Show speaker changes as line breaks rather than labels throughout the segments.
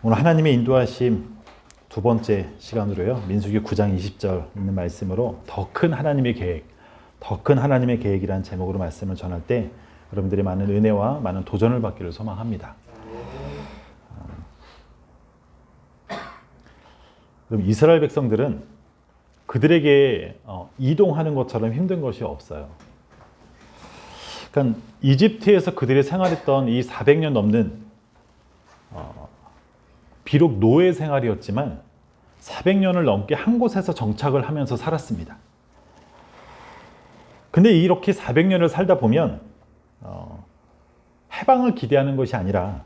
오늘 하나님의 인도하심 두 번째 시간으로요. 민수기 9장 20절 있는 말씀으로 더 큰 하나님의 계획, 더 큰 하나님의 계획이라는 제목으로 말씀을 전할 때 여러분들이 많은 은혜와 많은 도전을 받기를 소망합니다. 그럼 이스라엘 백성들은 그들에게 이동하는 것처럼 힘든 것이 없어요. 그러니까 이집트에서 그들이 생활했던 이 400년 넘는 비록 노예 생활이었지만 400년을 넘게 한 곳에서 정착을 하면서 살았습니다. 근데 이렇게 400년을 살다 보면 해방을 기대하는 것이 아니라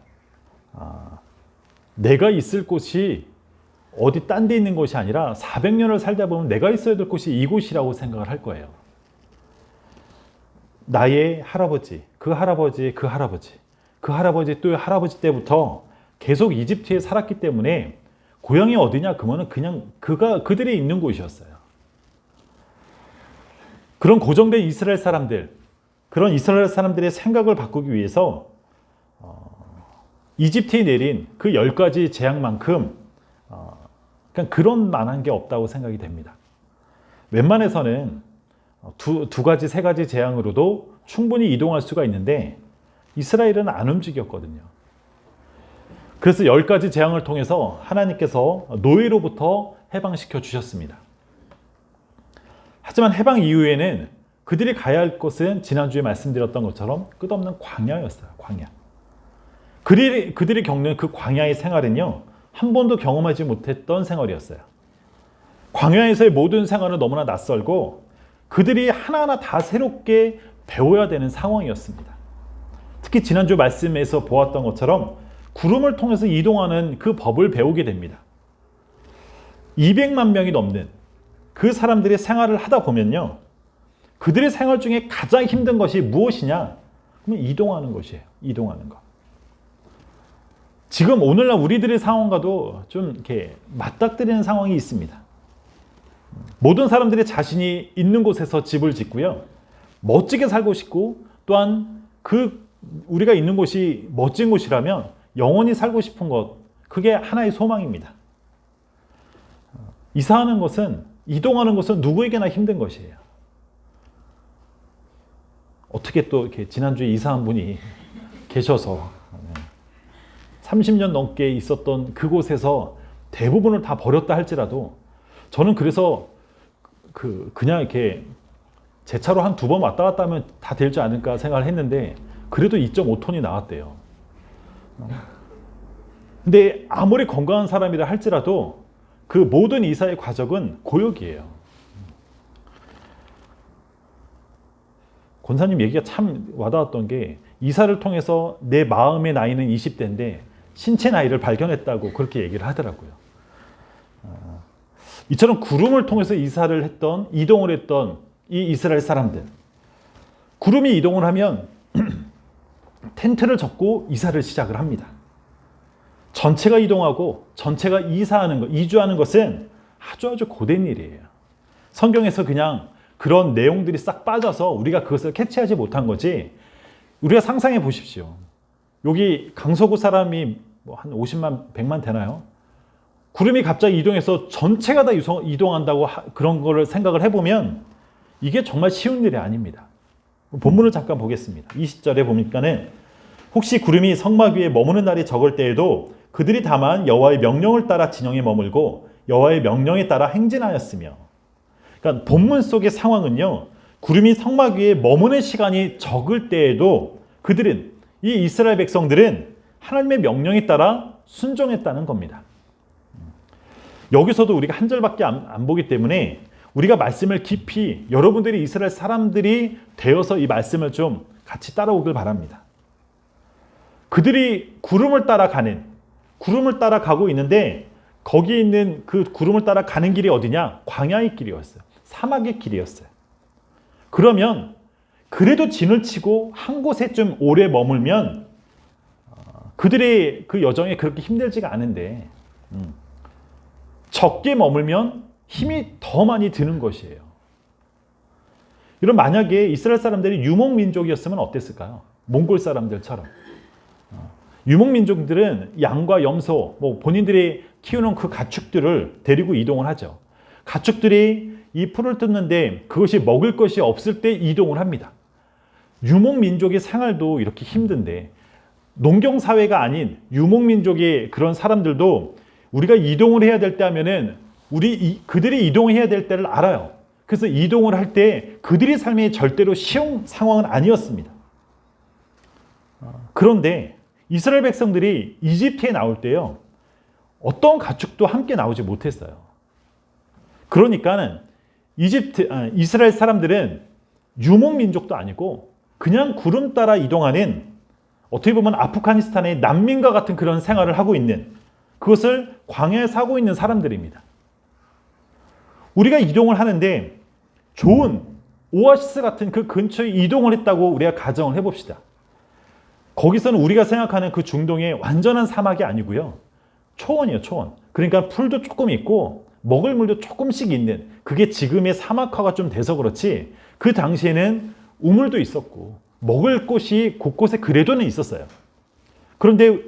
내가 있을 곳이 어디 딴 데 있는 것이 아니라 400년을 살다 보면 내가 있어야 될 곳이 이곳이라고 생각을 할 거예요. 나의 할아버지, 그 할아버지, 그 할아버지, 그 할아버지 또 할아버지 때부터 계속 이집트에 살았기 때문에 고향이 어디냐? 그거는 그냥 그들이 있는 곳이었어요. 그런 고정된 이스라엘 사람들, 그런 이스라엘 사람들의 생각을 바꾸기 위해서 이집트에 내린 그 10가지 재앙만큼 그냥 그런 만한 게 없다고 생각이 됩니다. 웬만해서는 두 가지, 세 가지 재앙으로도 충분히 이동할 수가 있는데 이스라엘은 안 움직였거든요. 그래서 10가지 재앙을 통해서 하나님께서 노예로부터 해방시켜 주셨습니다. 하지만 해방 이후에는 그들이 가야 할 곳은 지난주에 말씀드렸던 것처럼 끝없는 광야였어요. 광야. 그들이 겪는 그 광야의 생활은요, 한 번도 경험하지 못했던 생활이었어요. 광야에서의 모든 생활은 너무나 낯설고 그들이 하나하나 다 새롭게 배워야 되는 상황이었습니다. 특히 지난주 말씀에서 보았던 것처럼 구름을 통해서 이동하는 그 법을 배우게 됩니다. 200만 명이 넘는 그 사람들의 생활을 하다 보면요, 그들의 생활 중에 가장 힘든 것이 무엇이냐? 그러면 이동하는 것이에요. 이동하는 것. 지금 오늘날 우리들의 상황과도 좀 이렇게 맞닥뜨리는 상황이 있습니다. 모든 사람들이 자신이 있는 곳에서 집을 짓고요, 멋지게 살고 싶고, 또한 우리가 있는 곳이 멋진 곳이라면 영원히 살고 싶은 것, 그게 하나의 소망입니다. 이사하는 것은, 이동하는 것은 누구에게나 힘든 것이에요. 어떻게 또 이렇게 지난주에 이사한 분이 계셔서 30년 넘게 있었던 그곳에서 대부분을 다 버렸다 할지라도 저는 그래서 그냥 이렇게 제 차로 한 2번 왔다 갔다 하면 다 되지 않을까 생각을 했는데 그래도 2.5톤이 나왔대요. 근데 아무리 건강한 사람이라 할지라도 그 모든 이사의 과정은 고역이에요. 권사님 얘기가 참 와닿았던 게 이사를 통해서 내 마음의 나이는 20대인데 신체 나이를 발견했다고 그렇게 얘기를 하더라고요. 이처럼 구름을 통해서 이동을 했던 이 이스라엘 사람들, 구름이 이동을 하면 텐트를 젓고 이사를 시작을 합니다. 전체가 이동하고 전체가 이주하는 것은 아주 고된 일이에요. 성경에서 그냥 그런 내용들이 싹 빠져서 우리가 그것을 캐치하지 못한 거지. 우리가 상상해 보십시오. 여기 강서구 사람이 한 50만, 100만 되나요? 구름이 갑자기 이동해서 전체가 다 이동한다고 그런 거를 생각을 해보면 이게 정말 쉬운 일이 아닙니다. 본문을 잠깐 보겠습니다. 20절에 보니까는 혹시 구름이 성막 위에 머무는 날이 적을 때에도 그들이 다만 여호와의 명령을 따라 진영에 머물고 여호와의 명령에 따라 행진하였으며, 그러니까 본문 속의 상황은요, 구름이 성막 위에 머무는 시간이 적을 때에도 이 이스라엘 백성들은 하나님의 명령에 따라 순종했다는 겁니다. 여기서도 우리가 한 절밖에 안 보기 때문에 우리가 말씀을 깊이, 여러분들이 이스라엘 사람들이 되어서 이 말씀을 좀 같이 따라오길 바랍니다. 그들이 구름을 따라가고 있는데 거기에 있는 그 구름을 따라 가는 길이 어디냐? 광야의 길이었어요. 사막의 길이었어요. 그러면 그래도 진을 치고 한 곳에 좀 오래 머물면 그들의 그 여정이 그렇게 힘들지가 않은데 적게 머물면 힘이 더 많이 드는 것이에요. 이런 만약에 이스라엘 사람들이 유목민족이었으면 어땠을까요? 몽골 사람들처럼. 유목민족들은 양과 염소, 본인들이 키우는 그 가축들을 데리고 이동을 하죠. 가축들이 이 풀을 뜯는데 그것이 먹을 것이 없을 때 이동을 합니다. 유목민족의 생활도 이렇게 힘든데 농경사회가 아닌 유목민족의 그런 사람들도 우리가 이동을 해야 될 때 하면은 그들이 이동해야 될 때를 알아요. 그래서 이동을 할 때 그들의 삶이 절대로 쉬운 상황은 아니었습니다. 그런데 이스라엘 백성들이 이집트에 나올 때요, 어떤 가축도 함께 나오지 못했어요. 그러니까는 이스라엘 사람들은 유목민족도 아니고 그냥 구름 따라 이동하는, 어떻게 보면 아프가니스탄의 난민과 같은 그런 생활을 하고 있는, 그것을 광야에서 하고 있는 사람들입니다. 우리가 이동을 하는데 좋은 오아시스 같은 그 근처에 이동을 했다고 우리가 가정을 해봅시다. 거기서는 우리가 생각하는 그 중동의 완전한 사막이 아니고요, 초원이에요, 초원. 그러니까 풀도 조금 있고 먹을 물도 조금씩 있는, 그게 지금의 사막화가 좀 돼서 그렇지 그 당시에는 우물도 있었고 먹을 곳이 곳곳에 그래도는 있었어요. 그런데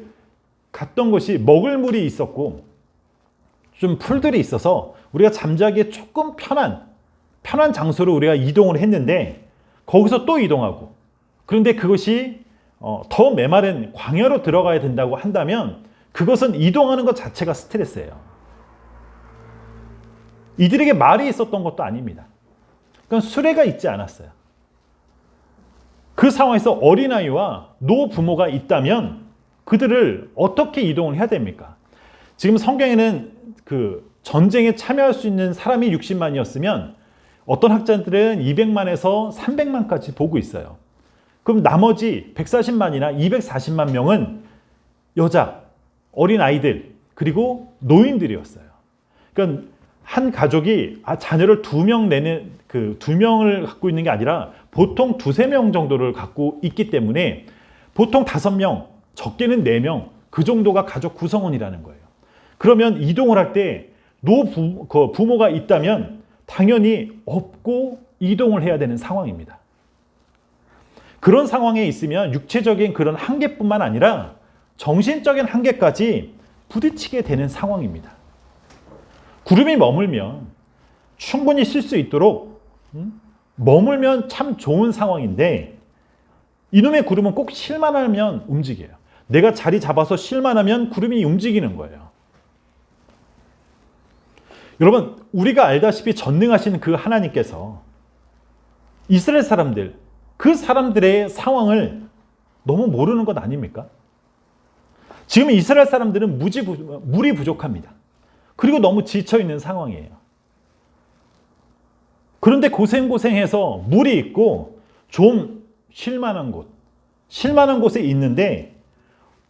갔던 곳이 먹을 물이 있었고 좀 풀들이 있어서 우리가 잠자기에 조금 편한 장소로 우리가 이동을 했는데, 거기서 또 이동하고, 그런데 그것이 더 메마른 광야로 들어가야 된다고 한다면 그것은 이동하는 것 자체가 스트레스예요. 이들에게 말이 있었던 것도 아닙니다. 그러니까 수레가 있지 않았어요. 그 상황에서 어린아이와 노부모가 있다면 그들을 어떻게 이동을 해야 됩니까? 지금 성경에는 그 전쟁에 참여할 수 있는 사람이 60만이었으면 어떤 학자들은 200만에서 300만까지 보고 있어요. 그럼 나머지 140만이나 240만 명은 여자, 어린아이들, 그리고 노인들이었어요. 그러니까 한 가족이 자녀를 2명 내는, 그 2명을 갖고 있는 게 아니라 보통 2-3명 정도를 갖고 있기 때문에 보통 5명, 적게는 4명, 그 정도가 가족 구성원이라는 거예요. 그러면 이동을 할 때 부모가 있다면 당연히 업고 이동을 해야 되는 상황입니다. 그런 상황에 있으면 육체적인 그런 한계뿐만 아니라 정신적인 한계까지 부딪히게 되는 상황입니다. 구름이 머물면 충분히 쉴 수 있도록 머물면 참 좋은 상황인데, 이놈의 구름은 꼭 쉴만 하면 움직여요. 내가 자리 잡아서 쉴만 하면 구름이 움직이는 거예요. 여러분, 우리가 알다시피 전능하신 그 하나님께서 이스라엘 사람들, 그 사람들의 상황을 너무 모르는 것 아닙니까? 지금 이스라엘 사람들은 물이 부족합니다. 그리고 너무 지쳐있는 상황이에요. 그런데 고생해서 물이 있고 좀 쉴만한 곳에 있는데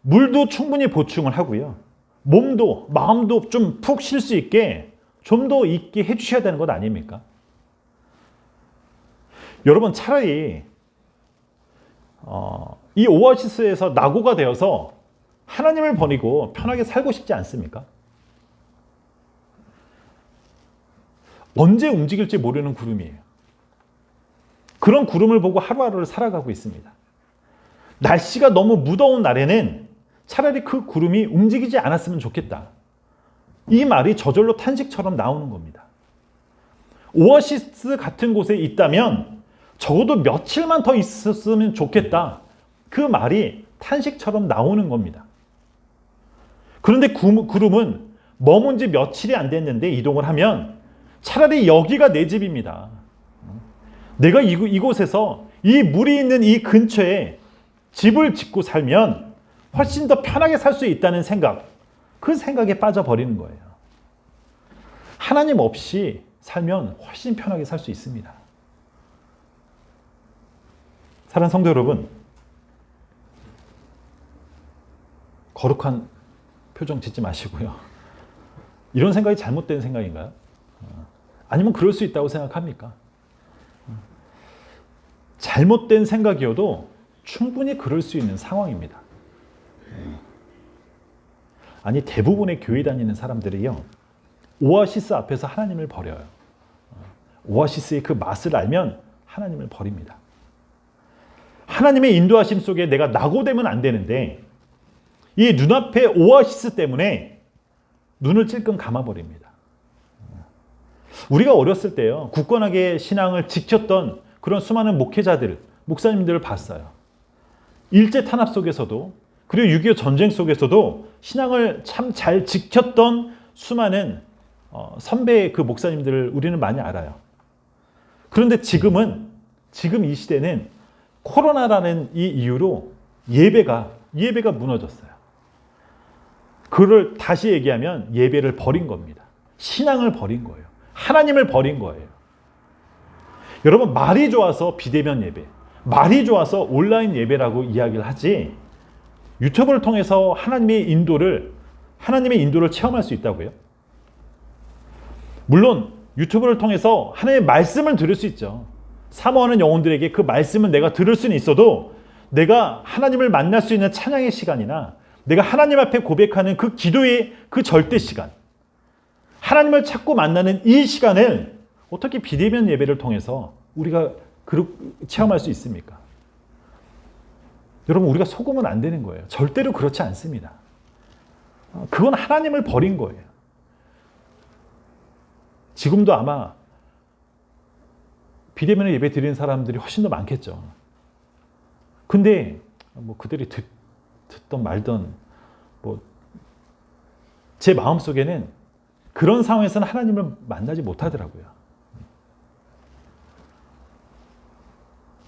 물도 충분히 보충을 하고요, 몸도 마음도 좀 푹 쉴 수 있게 좀 더 있게 해주셔야 되는 것 아닙니까? 여러분, 차라리 이 오아시스에서 낙오가 되어서 하나님을 버리고 편하게 살고 싶지 않습니까? 언제 움직일지 모르는 구름이에요. 그런 구름을 보고 하루하루를 살아가고 있습니다. 날씨가 너무 무더운 날에는 차라리 그 구름이 움직이지 않았으면 좋겠다, 이 말이 저절로 탄식처럼 나오는 겁니다. 오아시스 같은 곳에 있다면 적어도 며칠만 더 있었으면 좋겠다, 그 말이 탄식처럼 나오는 겁니다. 그런데 구름은 머문 지 며칠이 안 됐는데 이동을 하면 차라리 여기가 내 집입니다. 내가 이곳에서 이 물이 있는 이 근처에 집을 짓고 살면 훨씬 더 편하게 살 수 있다는 생각, 그 생각에 빠져버리는 거예요. 하나님 없이 살면 훨씬 편하게 살 수 있습니다. 사랑하는 성도 여러분, 거룩한 표정 짓지 마시고요. 이런 생각이 잘못된 생각인가요? 아니면 그럴 수 있다고 생각합니까? 잘못된 생각이어도 충분히 그럴 수 있는 상황입니다. 아니, 대부분의 교회 다니는 사람들이요, 오아시스 앞에서 하나님을 버려요. 오아시스의 그 맛을 알면 하나님을 버립니다. 하나님의 인도하심 속에 내가 낙오되면 안 되는데 이 눈앞의 오아시스 때문에 눈을 찔끔 감아버립니다. 우리가 어렸을 때요, 굳건하게 신앙을 지켰던 그런 수많은 목회자들, 목사님들을 봤어요. 일제 탄압 속에서도, 그리고 6.25 전쟁 속에서도 신앙을 참 잘 지켰던 수많은 선배의 그 목사님들을 우리는 많이 알아요. 그런데 지금 이 시대는 코로나라는 이 이유로 예배가 무너졌어요. 그를 다시 얘기하면 예배를 버린 겁니다. 신앙을 버린 거예요. 하나님을 버린 거예요. 여러분, 말이 좋아서 비대면 예배, 말이 좋아서 온라인 예배라고 이야기를 하지, 유튜브를 통해서 하나님의 인도를 체험할 수 있다고요? 물론 유튜브를 통해서 하나님의 말씀을 들을 수 있죠. 사모하는 영혼들에게 그 말씀을 내가 들을 수는 있어도, 내가 하나님을 만날 수 있는 찬양의 시간이나 내가 하나님 앞에 고백하는 그 기도의 그 절대 시간, 하나님을 찾고 만나는 이 시간을 어떻게 비대면 예배를 통해서 우리가 체험할 수 있습니까? 여러분, 우리가 속으면 안 되는 거예요. 절대로 그렇지 않습니다. 그건 하나님을 버린 거예요. 지금도 아마 비대면에 예배 드리는 사람들이 훨씬 더 많겠죠. 근데 그들이 듣던 말던 제 마음속에는 그런 상황에서는 하나님을 만나지 못하더라고요.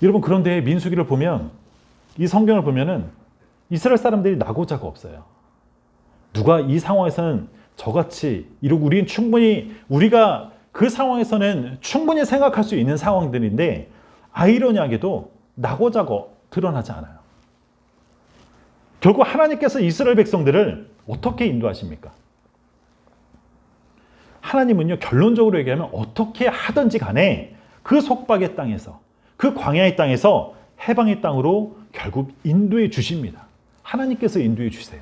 여러분, 그런데 민수기를 보면, 이 성경을 보면은 이스라엘 사람들이 나고자가 없어요. 누가 이 상황에서는 저같이 이러고, 우리가 그 상황에서는 충분히 생각할 수 있는 상황들인데, 아이러니하게도 나고자가 드러나지 않아요. 결국 하나님께서 이스라엘 백성들을 어떻게 인도하십니까? 하나님은요, 결론적으로 얘기하면 어떻게 하든지 간에 그 속박의 땅에서, 그 광야의 땅에서 해방의 땅으로 결국 인도해 주십니다. 하나님께서 인도해 주세요.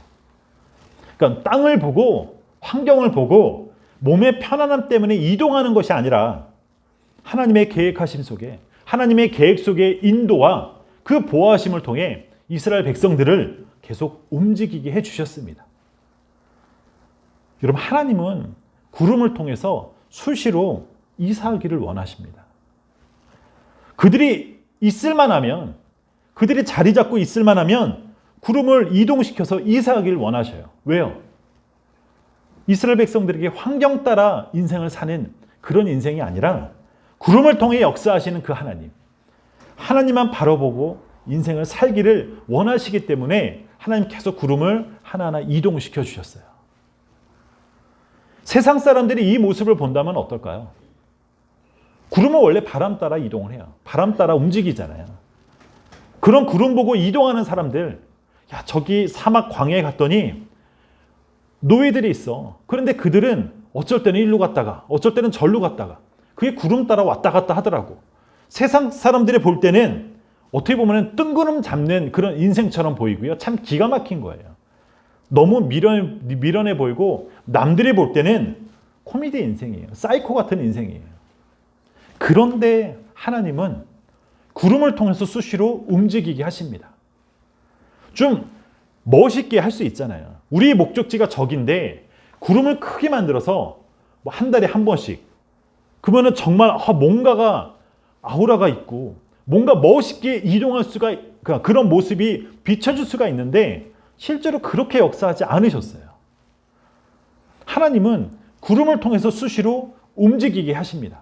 그러니까 땅을 보고, 환경을 보고 몸의 편안함 때문에 이동하는 것이 아니라 하나님의 계획하심 속에, 하나님의 계획 속의 인도와 그 보호하심을 통해 이스라엘 백성들을 계속 움직이게 해주셨습니다. 여러분, 하나님은 구름을 통해서 수시로 이사하기를 원하십니다. 그들이 있을만 하면, 그들이 자리 잡고 있을만 하면 구름을 이동시켜서 이사하기를 원하셔요. 왜요? 이스라엘 백성들에게 환경 따라 인생을 사는 그런 인생이 아니라 구름을 통해 역사하시는 그 하나님만 바라보고 인생을 살기를 원하시기 때문에 하나님께서 구름을 하나하나 이동시켜 주셨어요. 세상 사람들이 이 모습을 본다면 어떨까요? 구름은 원래 바람 따라 이동을 해요. 바람 따라 움직이잖아요. 그런 구름 보고 이동하는 사람들, 야, 저기 사막 광야에 갔더니 노예들이 있어. 그런데 그들은 어쩔 때는 일로 갔다가 어쩔 때는 절로 갔다가 그게 구름 따라 왔다 갔다 하더라고. 세상 사람들이 볼 때는 어떻게 보면 뜬구름 잡는 그런 인생처럼 보이고요. 참 기가 막힌 거예요. 너무 미련해 보이고 남들이 볼 때는 코미디 인생이에요. 사이코 같은 인생이에요. 그런데 하나님은 구름을 통해서 수시로 움직이게 하십니다. 좀 멋있게 할 수 있잖아요. 우리 목적지가 저긴데 구름을 크게 만들어서 한 달에 한 번씩, 그러면은 정말 뭔가가 아우라가 있고 뭔가 멋있게 이동할 수가, 그런 모습이 비춰질 수가 있는데 실제로 그렇게 역사하지 않으셨어요. 하나님은 구름을 통해서 수시로 움직이게 하십니다.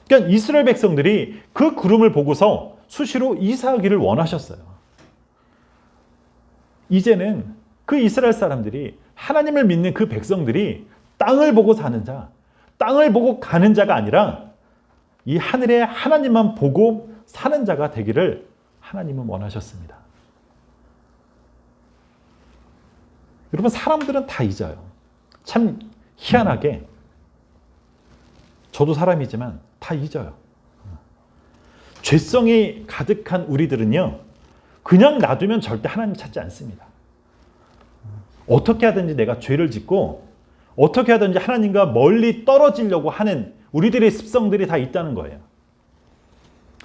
그러니까 이스라엘 백성들이 그 구름을 보고서 수시로 이사하기를 원하셨어요. 이제는 그 이스라엘 사람들이, 하나님을 믿는 그 백성들이 땅을 보고 사는 자, 땅을 보고 가는 자가 아니라 이 하늘에 하나님만 보고 사는 자가 되기를 하나님은 원하셨습니다. 여러분, 사람들은 다 잊어요. 참 희한하게 저도 사람이지만 다 잊어요. 죄성이 가득한 우리들은요, 그냥 놔두면 절대 하나님 찾지 않습니다. 어떻게 하든지 내가 죄를 짓고 어떻게 하든지 하나님과 멀리 떨어지려고 하는 우리들의 습성들이 다 있다는 거예요.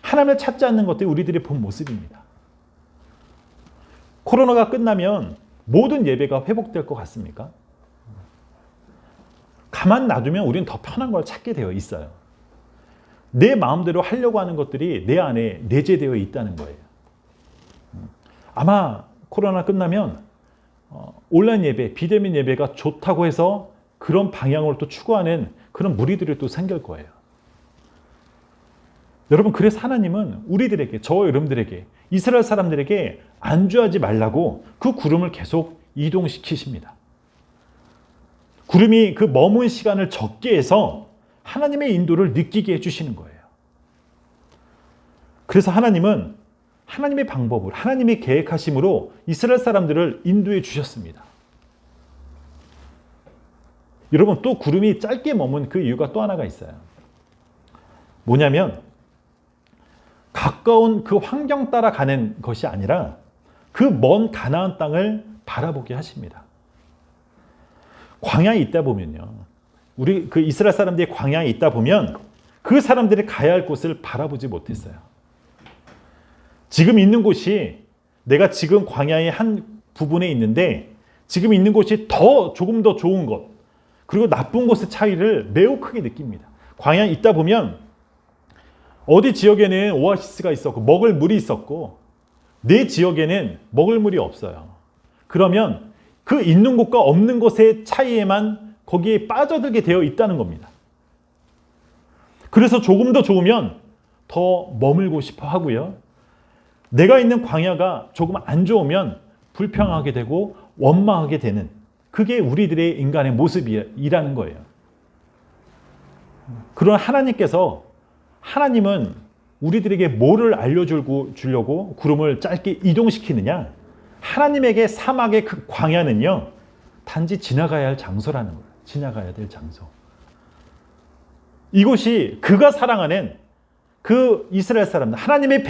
하나님을 찾지 않는 것들이 우리들의 본 모습입니다. 코로나가 끝나면 모든 예배가 회복될 것 같습니까? 가만 놔두면 우리는 더 편한 걸 찾게 되어 있어요. 내 마음대로 하려고 하는 것들이 내 안에 내재되어 있다는 거예요. 아마 코로나 끝나면 온라인 예배, 비대면 예배가 좋다고 해서 그런 방향으로 또 추구하는 그런 무리들이 또 생길 거예요. 여러분, 그래서 하나님은 우리들에게, 저와 여러분들에게, 이스라엘 사람들에게 안주하지 말라고 그 구름을 계속 이동시키십니다. 구름이 그 머문 시간을 적게 해서 하나님의 인도를 느끼게 해주시는 거예요. 그래서 하나님은 하나님의 방법을, 하나님의 계획하심으로 이스라엘 사람들을 인도해 주셨습니다. 여러분, 또 구름이 짧게 머문 그 이유가 또 하나가 있어요. 뭐냐면 가까운 그 환경 따라 가는 것이 아니라 그 먼 가나안 땅을 바라보게 하십니다. 광야에 있다 보면요, 우리 그 이스라엘 사람들이 광야에 있다 보면 그 사람들이 가야 할 곳을 바라보지 못했어요. 지금 있는 곳이, 내가 지금 광야의 한 부분에 있는데 지금 있는 곳이 조금 더 좋은 것, 그리고 나쁜 곳의 차이를 매우 크게 느낍니다. 광야에 있다 보면 어디 지역에는 오아시스가 있었고 먹을 물이 있었고 내 지역에는 먹을 물이 없어요. 그러면 그 있는 곳과 없는 곳의 차이에만 거기에 빠져들게 되어 있다는 겁니다. 그래서 조금 더 좋으면 더 머물고 싶어 하고요. 내가 있는 광야가 조금 안 좋으면 불평하게 되고 원망하게 되는, 그게 우리들의 인간의 모습이라는 거예요. 그런 하나님은 우리들에게 뭐를 알려주려고 구름을 짧게 이동시키느냐? 하나님에게 사막의 그 광야는요, 단지 지나가야 할 장소라는 거예요. 지나가야 될 장소. 이곳이 그가 사랑하는 그 이스라엘 사람들, 하나님의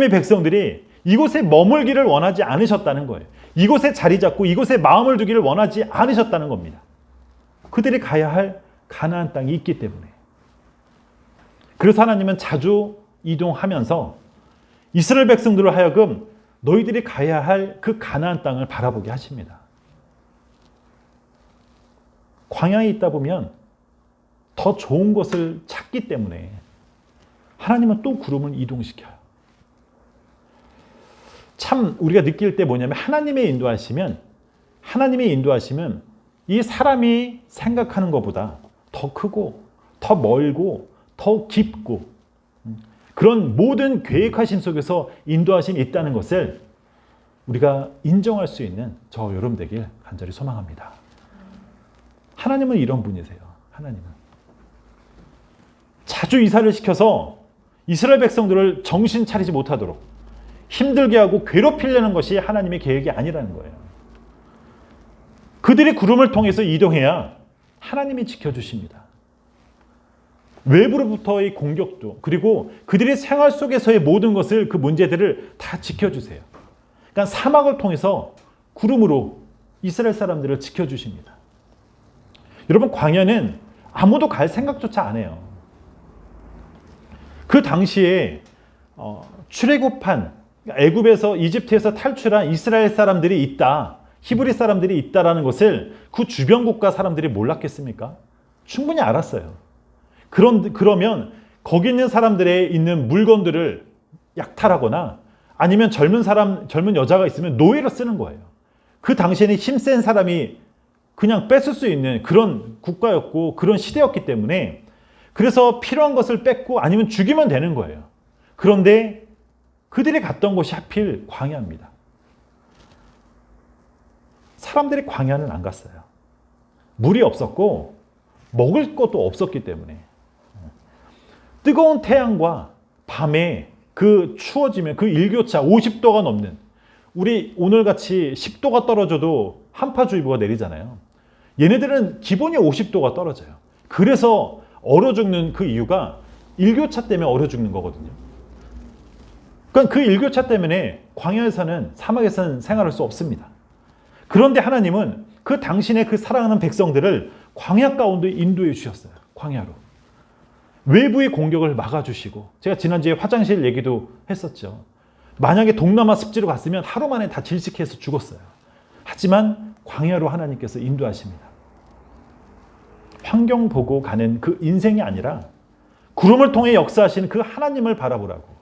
백성들이 이곳에 머물기를 원하지 않으셨다는 거예요. 이곳에 자리 잡고 이곳에 마음을 두기를 원하지 않으셨다는 겁니다. 그들이 가야 할 가나안 땅이 있기 때문에. 그래서 하나님은 자주 이동하면서 이스라엘 백성들로 하여금 너희들이 가야 할 그 가나안 땅을 바라보게 하십니다. 광야에 있다 보면 더 좋은 것을 찾기 때문에 하나님은 또 구름을 이동시켜요. 참 우리가 느낄 때 뭐냐면 하나님의 인도하시면 이 사람이 생각하는 것보다 더 크고 더 멀고 더 깊고 그런 모든 계획하심 속에서 인도하심이 있다는 것을 우리가 인정할 수 있는 저 여러분 되길 간절히 소망합니다. 하나님은 이런 분이세요. 하나님은 자주 이사를 시켜서 이스라엘 백성들을 정신 차리지 못하도록 힘들게 하고 괴롭히려는 것이 하나님의 계획이 아니라는 거예요. 그들이 구름을 통해서 이동해야 하나님이 지켜주십니다. 외부로부터의 공격도, 그리고 그들의 생활 속에서의 모든 것을, 그 문제들을 다 지켜주세요. 그러니까 사막을 통해서 구름으로 이스라엘 사람들을 지켜주십니다. 여러분, 광야는 아무도 갈 생각조차 안 해요. 그 당시에 출애굽한, 애굽에서, 이집트에서 탈출한 이스라엘 사람들이 있다, 히브리 사람들이 있다라는 것을 그 주변 국가 사람들이 몰랐겠습니까? 충분히 알았어요. 그러면 거기 있는 사람들의 있는 물건들을 약탈하거나 아니면 젊은 여자가 있으면 노예로 쓰는 거예요. 그 당시에는 힘센 사람이 그냥 뺏을 수 있는 그런 국가였고 그런 시대였기 때문에, 그래서 필요한 것을 뺏고 아니면 죽이면 되는 거예요. 그런데 그들이 갔던 곳이 하필 광야입니다. 사람들이 광야는 안 갔어요. 물이 없었고 먹을 것도 없었기 때문에. 뜨거운 태양과 밤에 그 추워지면 그 일교차 50도가 넘는, 우리 오늘같이 10도가 떨어져도 한파주의보가 내리잖아요. 얘네들은 기본이 50도가 떨어져요. 그래서 얼어 죽는 그 이유가 일교차 때문에 얼어 죽는 거거든요. 그러니까 그 일교차 때문에 광야에서는, 사막에서는 생활할 수 없습니다. 그런데 하나님은 그 당신의 그 사랑하는 백성들을 광야 가운데 인도해 주셨어요. 광야로. 외부의 공격을 막아주시고, 제가 지난주에 화장실 얘기도 했었죠. 만약에 동남아 습지로 갔으면 하루 만에 다 질식해서 죽었어요. 하지만 광야로 하나님께서 인도하십니다. 환경 보고 가는 그 인생이 아니라 구름을 통해 역사하시는 그 하나님을 바라보라고.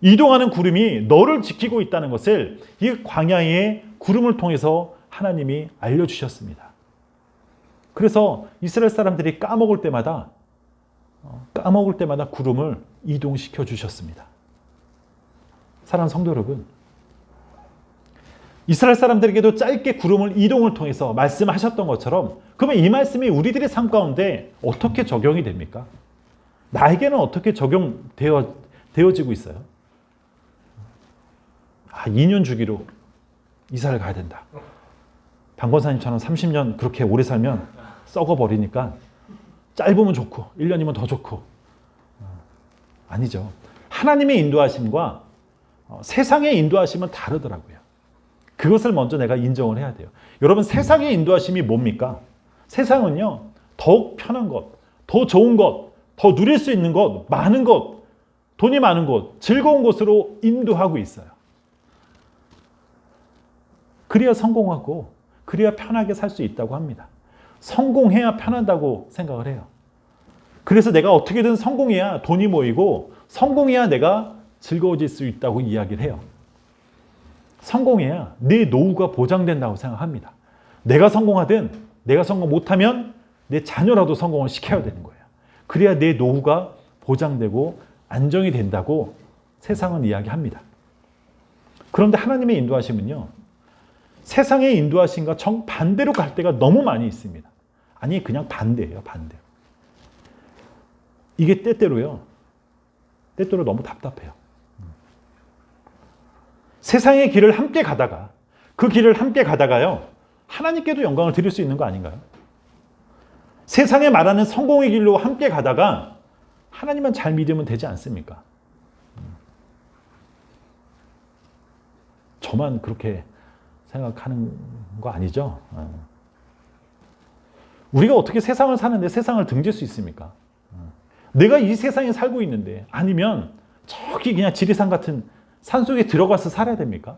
이동하는 구름이 너를 지키고 있다는 것을 이 광야의 구름을 통해서 하나님이 알려주셨습니다. 그래서 이스라엘 사람들이 까먹을 때마다 구름을 이동시켜 주셨습니다. 사랑하는 성도 여러분, 이스라엘 사람들에게도 짧게 구름을 이동을 통해서 말씀하셨던 것처럼, 그러면 이 말씀이 우리들의 삶 가운데 어떻게 적용이 됩니까? 나에게는 어떻게 적용되어지고 있어요? 2년 주기로 이사를 가야 된다. 방권사님처럼 30년 그렇게 오래 살면 썩어버리니까 짧으면 좋고 1년이면 더 좋고. 아니죠. 하나님의 인도하심과 세상의 인도하심은 다르더라고요. 그것을 먼저 내가 인정을 해야 돼요. 여러분, 세상의 인도하심이 뭡니까? 세상은요, 더욱 편한 것, 더 좋은 것, 더 누릴 수 있는 것, 많은 것, 돈이 많은 곳, 즐거운 곳으로 인도하고 있어요. 그래야 성공하고 그래야 편하게 살 수 있다고 합니다. 성공해야 편하다고 생각을 해요. 그래서 내가 어떻게든 성공해야 돈이 모이고 성공해야 내가 즐거워질 수 있다고 이야기를 해요. 성공해야 내 노후가 보장된다고 생각합니다. 내가 성공하든 내가 성공 못하면 내 자녀라도 성공을 시켜야 되는 거예요. 그래야 내 노후가 보장되고 안정이 된다고 세상은 이야기합니다. 그런데 하나님의 인도하심은요, 세상의 인도하심과 정반대로 갈 때가 너무 많이 있습니다. 아니, 그냥 반대예요, 반대. 이게 때때로 너무 답답해요. 세상의 길을 함께 가다가, 그 길을 함께 가다가요, 하나님께도 영광을 드릴 수 있는 거 아닌가요? 세상에 말하는 성공의 길로 함께 가다가 하나님만 잘 믿으면 되지 않습니까? 저만 그렇게 생각하는 거 아니죠? 우리가 어떻게 세상을 사는데 세상을 등질 수 있습니까? 내가 이 세상에 살고 있는데, 아니면 저기 그냥 지리산 같은 산속에 들어가서 살아야 됩니까?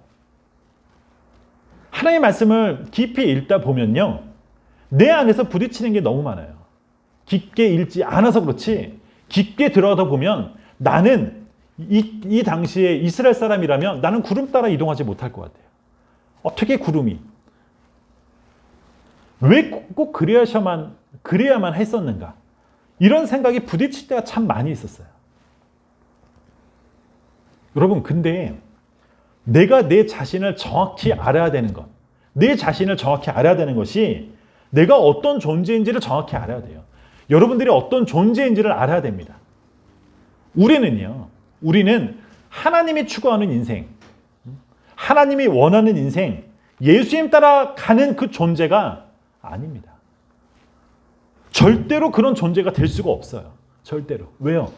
하나님의 말씀을 깊이 읽다 보면요, 내 안에서 부딪히는 게 너무 많아요. 깊게 읽지 않아서 그렇지, 깊게 들어가다 보면 나는 이 당시에 이스라엘 사람이라면 나는 구름 따라 이동하지 못할 것 같아요. 어떻게 구름이? 왜 꼭 그래야만 했었는가? 이런 생각이 부딪힐 때가 참 많이 있었어요. 여러분, 근데 내가 내 자신을 정확히 알아야 되는 것, 내 자신을 정확히 알아야 되는 것이 내가 어떤 존재인지를 정확히 알아야 돼요. 여러분들이 어떤 존재인지를 알아야 됩니다. 우리는 하나님이 추구하는 인생, 하나님이 원하는 인생, 예수님 따라 가는 그 존재가 아닙니다. 절대로 그런 존재가 될 수가 없어요. 절대로. 왜요?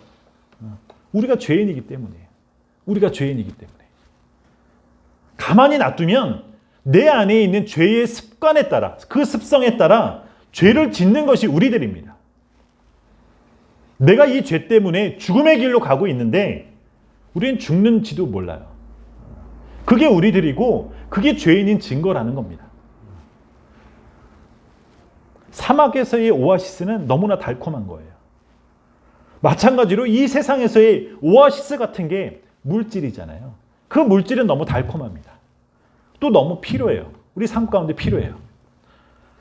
우리가 죄인이기 때문이에요. 가만히 놔두면 내 안에 있는 죄의 습관에 따라, 그 습성에 따라 죄를 짓는 것이 우리들입니다. 내가 이 죄 때문에 죽음의 길로 가고 있는데 우리는 죽는지도 몰라요. 그게 우리들이고 그게 죄인인 증거라는 겁니다. 사막에서의 오아시스는 너무나 달콤한 거예요. 마찬가지로 이 세상에서의 오아시스 같은 게 물질이잖아요. 그 물질은 너무 달콤합니다. 또 너무 필요해요. 우리 삶 가운데 필요해요.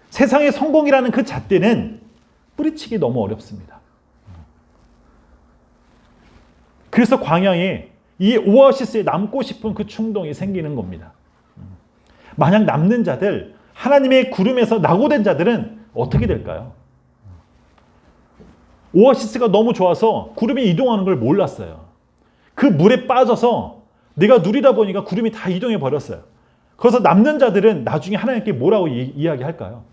세상의 성공이라는 그 잣대는 뿌리치기 너무 어렵습니다. 그래서 광야에 이 오아시스에 남고 싶은 그 충동이 생기는 겁니다. 만약 남는 자들, 하나님의 구름에서 낙오된 자들은 어떻게 될까요? 오아시스가 너무 좋아서 구름이 이동하는 걸 몰랐어요. 그 물에 빠져서 내가 누리다 보니까 구름이 다 이동해 버렸어요. 그래서 남는 자들은 나중에 하나님께 뭐라고 이야기할까요?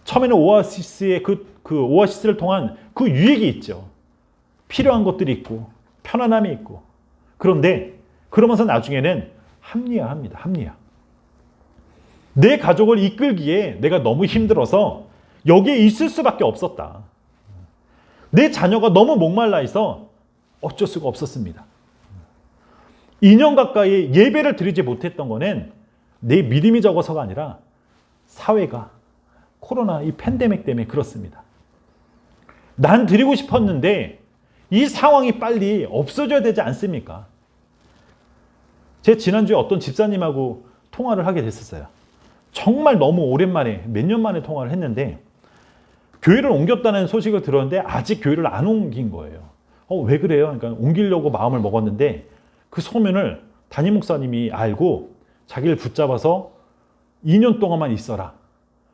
처음에는 오아시스의 그 오아시스를 통한 그 유익이 있죠. 필요한 것들이 있고 편안함이 있고. 그런데 그러면서 나중에는 합리화합니다. 합리화. 내 가족을 이끌기에 내가 너무 힘들어서 여기에 있을 수밖에 없었다. 내 자녀가 너무 목말라 있어 어쩔 수가 없었습니다. 2년 가까이 예배를 드리지 못했던 거는 내 믿음이 적어서가 아니라 사회가 코로나 이 팬데믹 때문에 그렇습니다. 난 드리고 싶었는데 이 상황이 빨리 없어져야 되지 않습니까? 제 지난주에 어떤 집사님하고 통화를 하게 됐었어요. 정말 너무 오랜만에 몇 년 만에 통화를 했는데 교회를 옮겼다는 소식을 들었는데 아직 교회를 안 옮긴 거예요. 왜 그래요? 그러니까 옮기려고 마음을 먹었는데 그 소문을 담임 목사님이 알고 자기를 붙잡아서 2년 동안만 있어라.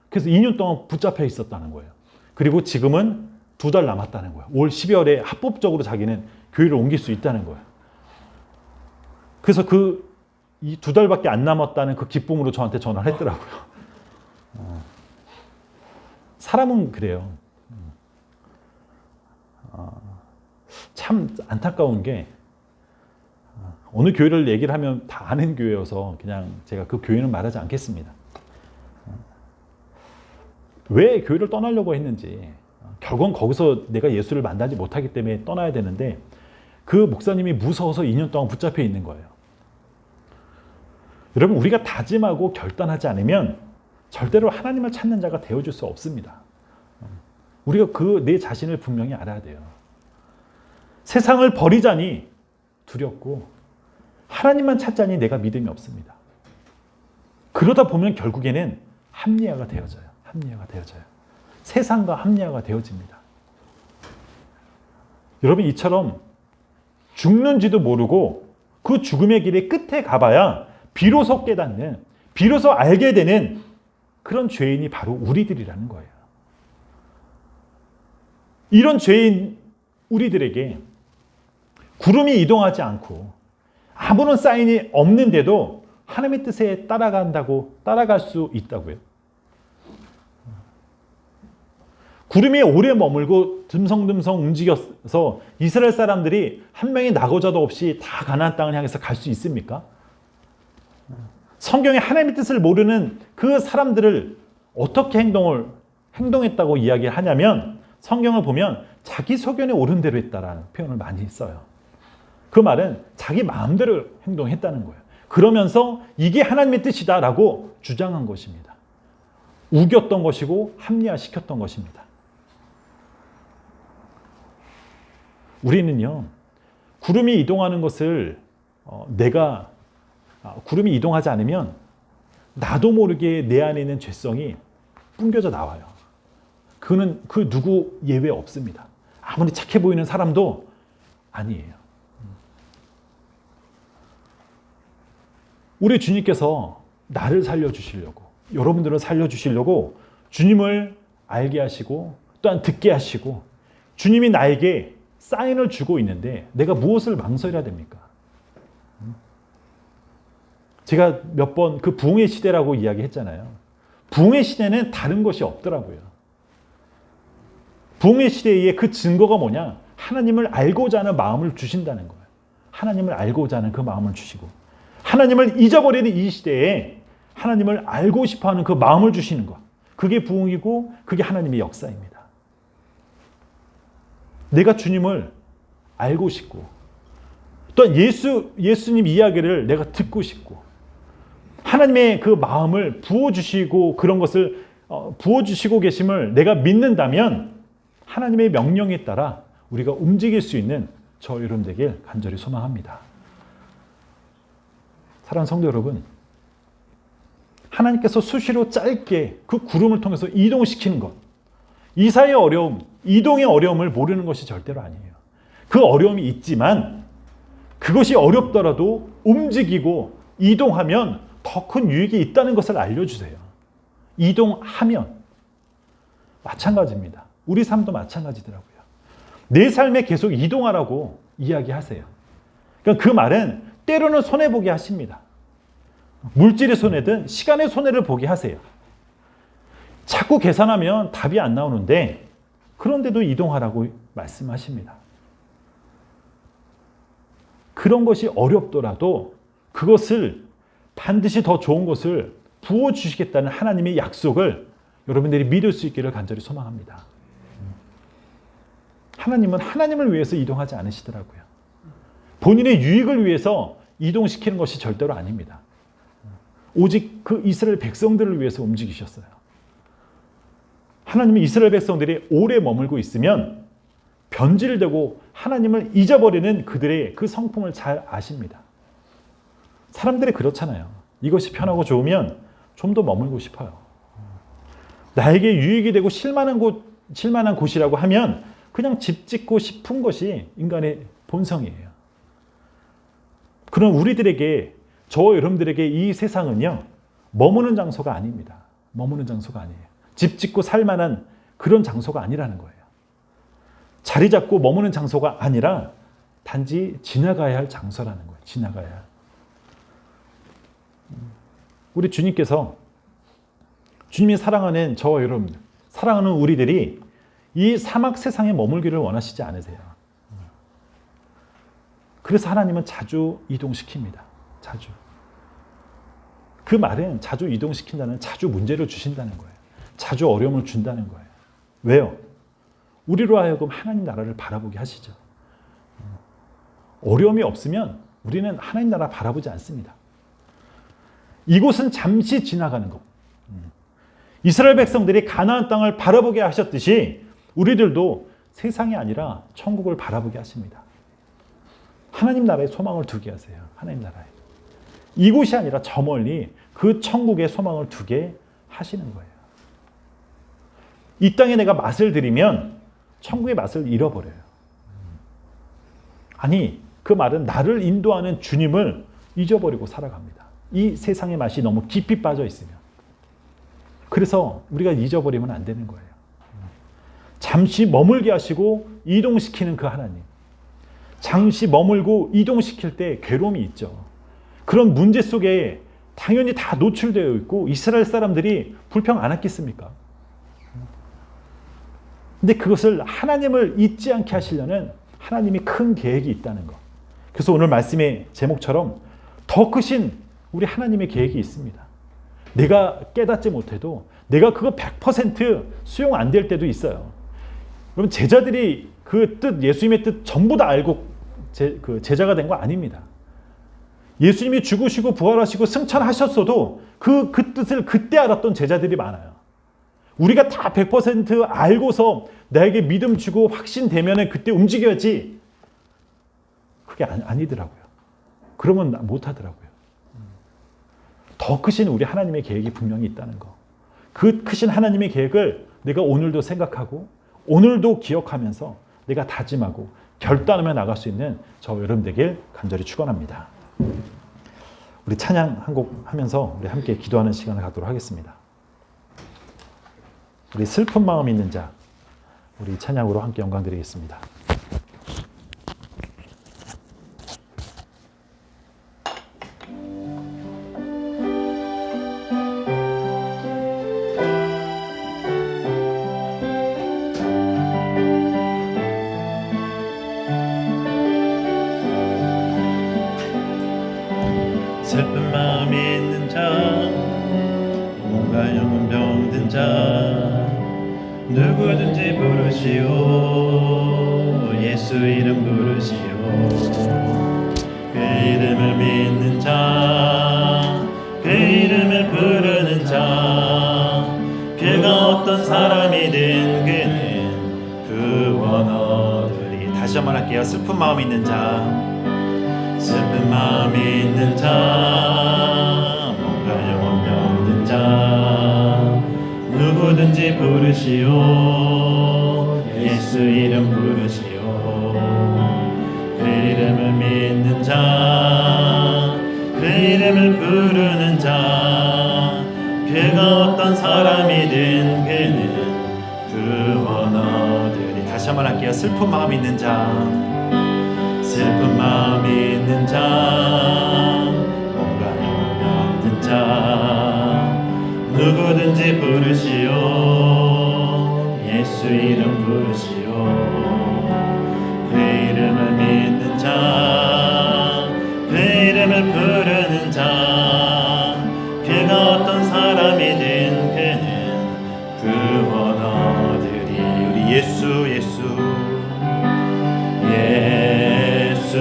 그래서 2년 동안 붙잡혀 있었다는 거예요. 그리고 지금은 2달 남았다는 거예요. 올 12월에 합법적으로 자기는 교회를 옮길 수 있다는 거예요. 그래서 이 2달밖에 안 남았다는 그 기쁨으로 저한테 전화를 했더라고요. 사람은 그래요. 참 안타까운 게 어느 교회를 얘기를 하면 다 아는 교회여서 그냥 제가 그 교회는 말하지 않겠습니다. 왜 교회를 떠나려고 했는지 결국은 거기서 내가 예수를 만나지 못하기 때문에 떠나야 되는데 그 목사님이 무서워서 2년 동안 붙잡혀 있는 거예요. 여러분 우리가 다짐하고 결단하지 않으면 절대로 하나님을 찾는 자가 되어줄 수 없습니다. 우리가 내 자신을 분명히 알아야 돼요. 세상을 버리자니 두렵고 하나님만 찾자니 내가 믿음이 없습니다. 그러다 보면 결국에는 합리화가 되어져요. 세상과 합리화가 되어집니다. 여러분 이처럼 죽는지도 모르고 그 죽음의 길의 끝에 가봐야 비로소 깨닫는, 비로소 알게 되는 그런 죄인이 바로 우리들이라는 거예요. 이런 죄인 우리들에게 구름이 이동하지 않고 아무런 사인이 없는데도 하나님의 뜻에 따라갈 수 있다고요. 구름이 오래 머물고 듬성듬성 움직여서 이스라엘 사람들이 한 명의 낙오자도 없이 다 가나안 땅을 향해서 갈 수 있습니까? 성경에 하나님의 뜻을 모르는 그 사람들을 어떻게 행동했다고 이야기하냐면 성경을 보면 자기 소견에 옳은 대로 했다라는 표현을 많이 써요. 그 말은 자기 마음대로 행동했다는 거예요. 그러면서 이게 하나님의 뜻이다라고 주장한 것입니다. 우겼던 것이고 합리화시켰던 것입니다. 우리는요, 구름이 이동하는 것을 구름이 이동하지 않으면 나도 모르게 내 안에 있는 죄성이 뿜겨져 나와요. 그 누구 예외 없습니다. 아무리 착해 보이는 사람도 아니에요. 우리 주님께서 나를 살려주시려고, 여러분들을 살려주시려고 주님을 알게 하시고 또한 듣게 하시고 주님이 나에게 사인을 주고 있는데 내가 무엇을 망설여야 됩니까? 제가 몇 번 그 부흥의 시대라고 이야기했잖아요. 부흥의 시대는 다른 것이 없더라고요. 부흥의 시대의 그 증거가 뭐냐? 하나님을 알고자 하는 마음을 주신다는 거예요. 하나님을 알고자 하는 그 마음을 주시고 하나님을 잊어버리는 이 시대에 하나님을 알고 싶어하는 그 마음을 주시는 것. 그게 부흥이고 그게 하나님의 역사입니다. 내가 주님을 알고 싶고 또한 예수님 이야기를 내가 듣고 싶고 하나님의 그 마음을 부어주시고 그런 것을 부어주시고 계심을 내가 믿는다면 하나님의 명령에 따라 우리가 움직일 수 있는 저 여러분 되길 간절히 소망합니다. 사랑하는 성도 여러분, 하나님께서 수시로 짧게 그 구름을 통해서 이동시키는 것, 이사의 어려움, 이동의 어려움을 모르는 것이 절대로 아니에요. 그 어려움이 있지만 그것이 어렵더라도 움직이고 이동하면 더 큰 유익이 있다는 것을 알려주세요. 이동하면 마찬가지입니다. 우리 삶도 마찬가지더라고요. 내 삶에 계속 이동하라고 이야기하세요. 그러니까 그 말은 때로는 손해보게 하십니다. 물질의 손해든 시간의 손해를 보게 하세요. 자꾸 계산하면 답이 안 나오는데 그런데도 이동하라고 말씀하십니다. 그런 것이 어렵더라도 그것을 반드시 더 좋은 것을 부어주시겠다는 하나님의 약속을 여러분들이 믿을 수 있기를 간절히 소망합니다. 하나님은 하나님을 위해서 이동하지 않으시더라고요. 본인의 유익을 위해서 이동시키는 것이 절대로 아닙니다. 오직 그 이스라엘 백성들을 위해서 움직이셨어요. 하나님은 이스라엘 백성들이 오래 머물고 있으면 변질되고 하나님을 잊어버리는 그들의 그 성품을 잘 아십니다. 사람들이 그렇잖아요. 이것이 편하고 좋으면 좀 더 머물고 싶어요. 나에게 유익이 되고 쉴만한 곳이라고 하면 그냥 집 짓고 싶은 것이 인간의 본성이에요. 그럼 우리들에게, 저와 여러분들에게 이 세상은요, 머무는 장소가 아닙니다. 머무는 장소가 아니에요. 집 짓고 살만한 그런 장소가 아니라는 거예요. 자리 잡고 머무는 장소가 아니라 단지 지나가야 할 장소라는 거예요. 지나가야 할. 우리 주님께서, 주님이 사랑하는 저와 여러분, 사랑하는 우리들이 이 사막 세상에 머물기를 원하시지 않으세요. 그래서 하나님은 자주 이동시킵니다. 자주. 그 말은 자주 이동시킨다는, 자주 문제를 주신다는 거예요. 자주 어려움을 준다는 거예요. 왜요? 우리로 하여금 하나님 나라를 바라보게 하시죠. 어려움이 없으면 우리는 하나님 나라 바라보지 않습니다. 이곳은 잠시 지나가는 것. 이스라엘 백성들이 가나안 땅을 바라보게 하셨듯이 우리들도 세상이 아니라 천국을 바라보게 하십니다. 하나님 나라에 소망을 두게 하세요. 하나님 나라에. 이곳이 아니라 저 멀리 그 천국에 소망을 두게 하시는 거예요. 이 땅에 내가 맛을 들이면 천국의 맛을 잃어버려요. 아니, 그 말은 나를 인도하는 주님을 잊어버리고 살아갑니다. 이 세상의 맛이 너무 깊이 빠져 있으면. 그래서 우리가 잊어버리면 안 되는 거예요. 잠시 머물게 하시고 이동시키는 그 하나님. 잠시 머물고 이동시킬 때 괴로움이 있죠. 그런 문제 속에 당연히 다 노출되어 있고 이스라엘 사람들이 불평 안 했겠습니까? 근데 그것을 하나님을 잊지 않게 하시려는 하나님이 큰 계획이 있다는 것. 그래서 오늘 말씀의 제목처럼 더 크신 우리 하나님의 계획이 있습니다. 내가 깨닫지 못해도 내가 그거 100% 수용 안 될 때도 있어요. 여러분, 제자들이 그 뜻, 예수님의 뜻 전부 다 알고 제자가 된 거 아닙니다. 예수님이 죽으시고 부활하시고 승천하셨어도 그 뜻을 그때 알았던 제자들이 많아요. 우리가 다 100% 알고서 나에게 믿음 주고 확신되면 그때 움직여야지. 그게 아니더라고요. 그러면 못하더라고요. 더 크신 우리 하나님의 계획이 분명히 있다는 거. 그 크신 하나님의 계획을 내가 오늘도 생각하고 오늘도 기억하면서 내가 다짐하고 결단하며 나갈 수 있는 저 여러분 되길 간절히 축원합니다. 우리 찬양 한 곡 하면서 우리 함께 기도하는 시간을 갖도록 하겠습니다. 우리 슬픈 마음 있는 자, 우리 찬양으로 함께 영광 드리겠습니다.
슬픈 마음 있는 자, 몸과 영혼 병든 자, 누구든지 부르시오. 예수 이름 부르시오. 그 이름을 믿는 자, 그 이름을 부르는 자, 그가 어떤 사람이든 그는 구원 얻으리. 다시 한번 할게요. 슬픈 마음 있는 자, 슬픈 마음 있는 자, 몸과 영혼 병든 자, 누구든지 부르시오. 예수 이름 부르시오. 그 이름을 믿는 자, 그 이름을 부르는 자, 그가 어떤 사람이든 그는 구원 얻으리. 다시 한번 할게요. 슬픈 마음 있는 자, 슬픈 마음 있는 자, 몸과 영혼 병든 자, 누구든지 부르시오. 예수 이름 부르시오. 그 이름을 믿는 자, 그 이름을 부르는 자, 그가 어떤 사람이든 그는 구원 얻으리. 우리 예수 예수 예수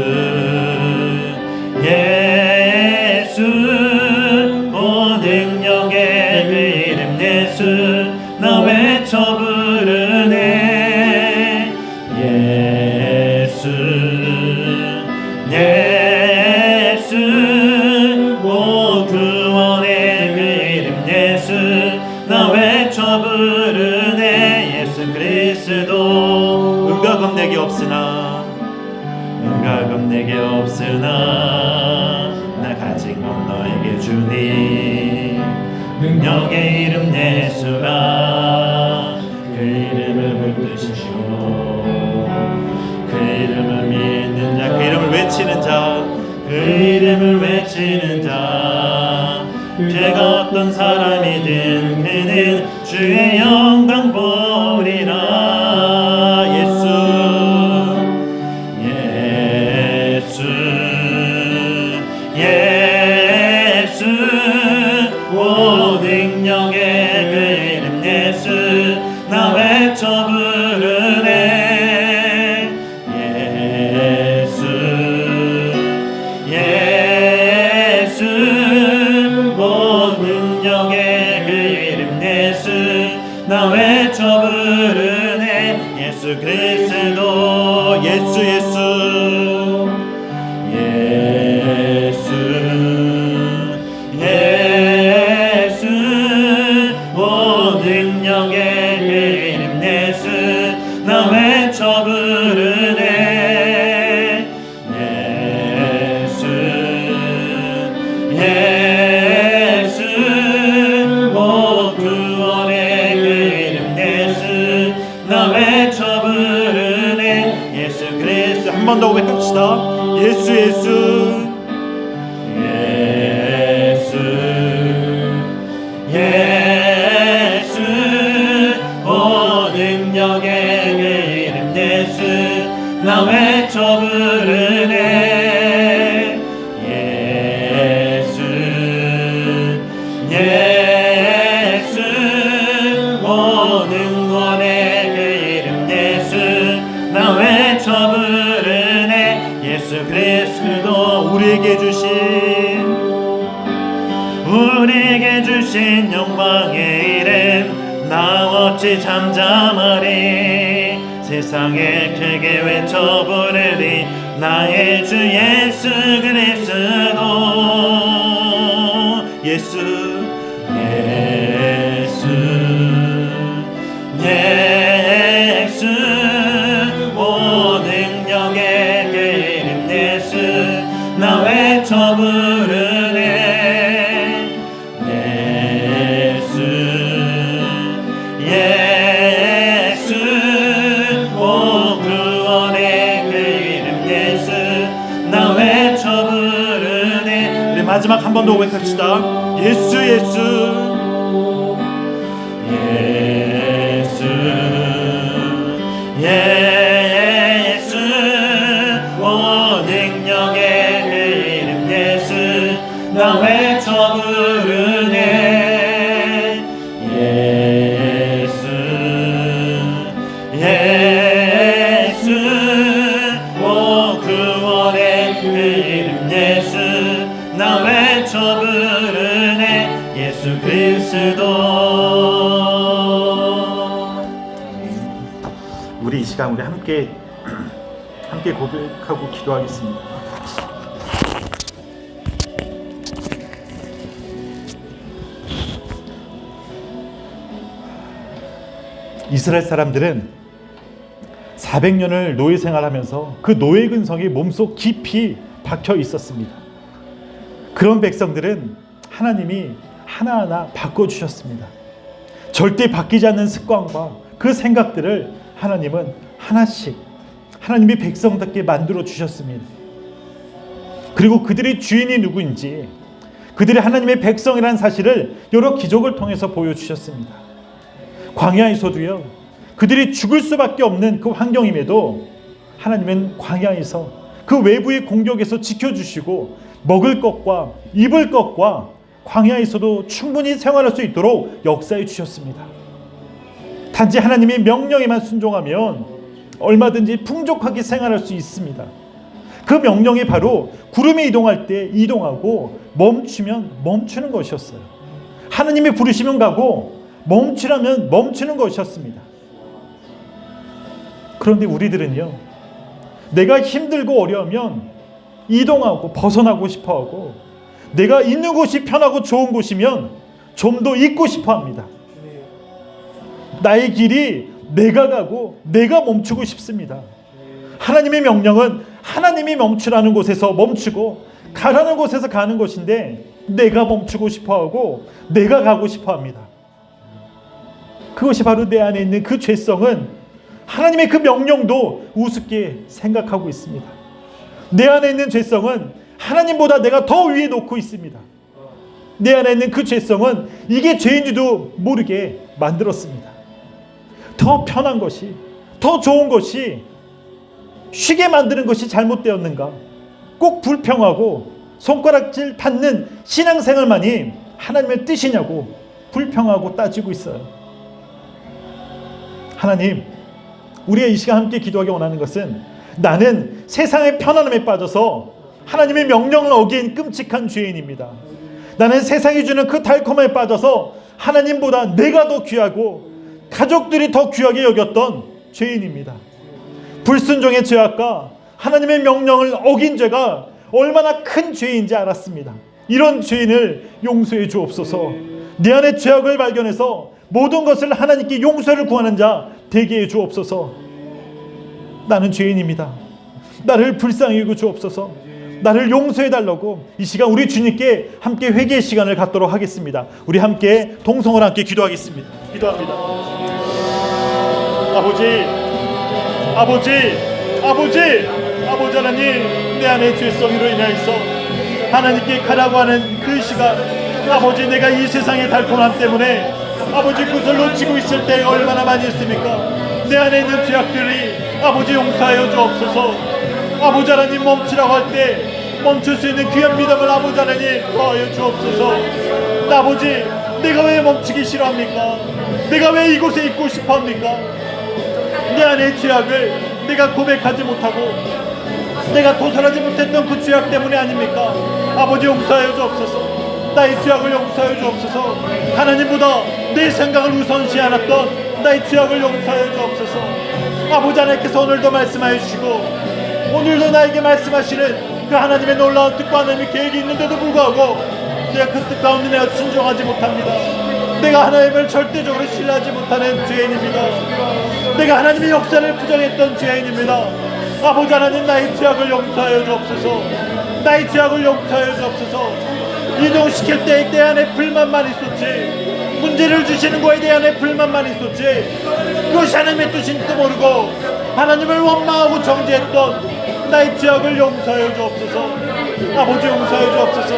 그러나 나 가진 건 너에게 주니 능력의 이름 예수라 그 이름을 붙드시오 그 이름을 믿는 자 그 이름을 외치는 자 그 이름을 외치는 자 죄가 어떤 사람이든 그는 주의 영광 보리라 예수 예수 예수 오 능력의 그 이름 예수 나 외쳐 부르네 예수 예수 오 능력의 그 이름 예수 나 외쳐 부르네 예수 그리스도 예수 예수 예수 예수 오 능력의 그 이름 예수 나 외쳐 부르네 예수 예수 오 구원의 그 이름 예수 나 외쳐 부르네 예수 그리스도 한 번 더 고백합시다 예수 예수 예수 예수 오 능력의 그 이름 예수 나 외쳐 부르네 예수 예수 오 능원의 그 이름 예수 나 외쳐 부르네 예수 그리스도 우리에게 주신 영광의 이름 나 어찌 잠잠하리 세상에 크게 외쳐 부르리 나의 주 예수 그리스도 예수 예수 예수 오 능력의 그 이름 예수 나 외쳐 부르네 예수 예수 오 구원의 그 이름 예수 나 외쳐 부르네 우리 마지막 한 번 더 고백합시다 예수 예수 예수 예수 오 능력의 그 이름 예수 나 외쳐 부르네 예수 예수 오 구원의 그 이름 예수 나 외쳐 부르네 예수 그리스도 우리 이 시간 우리 함께 고백하고 기도하겠습니다. 이스라엘 사람들은 400년을 노예 생활하면서 그 노예 근성이 몸속 깊이 박혀 있었습니다. 그런 백성들은 하나님이 하나하나 바꿔주셨습니다. 절대 바뀌지 않는 습관과 그 생각들을 하나님은 하나씩 하나님이 백성답게 만들어 주셨습니다. 그리고 그들의 주인이 누구인지 그들이 하나님의 백성이라는 사실을 여러 기적을 통해서 보여주셨습니다. 광야에서도요 그들이 죽을 수밖에 없는 그 환경임에도 하나님은 광야에서 그 외부의 공격에서 지켜주시고 먹을 것과 입을 것과 광야에서도 충분히 생활할 수 있도록 역사해 주셨습니다. 단지 하나님의 명령에만 순종하면 얼마든지 풍족하게 생활할 수 있습니다. 그 명령이 바로 구름이 이동할 때 이동하고 멈추면 멈추는 것이었어요. 하나님이 부르시면 가고 멈추라면 멈추는 것이었습니다. 그런데 우리들은요 내가 힘들고 어려우면 이동하고 벗어나고 싶어하고 내가 있는 곳이 편하고 좋은 곳이면 좀 더 있고 싶어합니다. 나의 길이 내가 가고 내가 멈추고 싶습니다. 하나님의 명령은 하나님이 멈추라는 곳에서 멈추고 가라는 곳에서 가는 것인데 내가 멈추고 싶어하고 내가 가고 싶어합니다. 그것이 바로 내 안에 있는 그 죄성은 하나님의 그 명령도 우습게 생각하고 있습니다. 내 안에 있는 죄성은 하나님보다 내가 더 위에 놓고 있습니다. 내 안에 있는 그 죄성은 이게 죄인지도 모르게 만들었습니다. 더 편한 것이, 더 좋은 것이, 쉬게 만드는 것이 잘못되었는가? 꼭 불평하고 손가락질 받는 신앙생활만이 하나님의 뜻이냐고 불평하고 따지고 있어요. 하나님, 우리가 이 시간 함께 기도하기 원하는 것은 나는 세상의 편안함에 빠져서 하나님의 명령을 어긴 끔찍한 죄인입니다. 나는 세상이 주는 그 달콤함에 빠져서 하나님보다 내가 더 귀하고 가족들이 더 귀하게 여겼던 죄인입니다. 불순종의 죄악과 하나님의 명령을 어긴 죄가 얼마나 큰 죄인지 알았습니다. 이런 죄인을 용서해 주옵소서. 내 안에 죄악을 발견해서 모든 것을 하나님께 용서를 구하는 자 되게 해 주옵소서. 나는 죄인입니다. 나를 불쌍히 여겨 주옵소서. 나를 용서해 달라고 이 시간 우리 주님께 함께 회개의 시간을 갖도록 하겠습니다. 우리 함께 동성으로 함께 기도하겠습니다. 기도합니다. 아버지 하나님, 내 안의 죄성으로 인하여서 하나님께 가라고 하는 그 시간, 아버지, 내가 이 세상의 달콤함 때문에 아버지 그것을 놓치고 있을 때 얼마나 많이 있습니까? 내 안에 있는 죄악들이 아버지 용서하여 주옵소서. 아버지 하나님, 멈추라고 할 때 멈출 수 있는 귀한 믿음을 아버지 하나님 더하여 주옵소서. 아버지, 내가 왜 멈추기 싫어합니까? 내가 왜 이곳에 있고 싶어합니까? 내 안의 죄악을 내가 고백하지 못하고 내가 도설하지 못했던 그 죄악 때문에 아닙니까? 아버지, 용서하여 주옵소서. 나의 죄악을 용서하여 주옵소서. 하나님보다 내 생각을 우선시 않았던 나의 죄악을 용서하여 주옵소서. 아버지 하나님께서 오늘도 말씀하여 주시고 오늘도 나에게 말씀하시는 그 하나님의 놀라운 뜻과 하나님의 계획이 있는데도 불구하고 내가 그 뜻 가운데 내가 순종하지 못합니다. 내가 하나님을 절대적으로 신뢰하지 못하는 죄인입니다. 내가 하나님의 역사를 부정했던 죄인입니다. 아버지 하나님, 나의 죄악을 용서하여 주옵소서. 나의 죄악을 용서하여 주옵소서. 이동시킬 때 내 안에 불만만 있었지, 문제를 주시는 거에 대한 불만만 있었지, 그것이 하나님의 뜻인지도 모르고 하나님을 원망하고 정죄했던 나의 죄악을 용서하여 주옵소서. 아버지, 용서하여 주옵소서.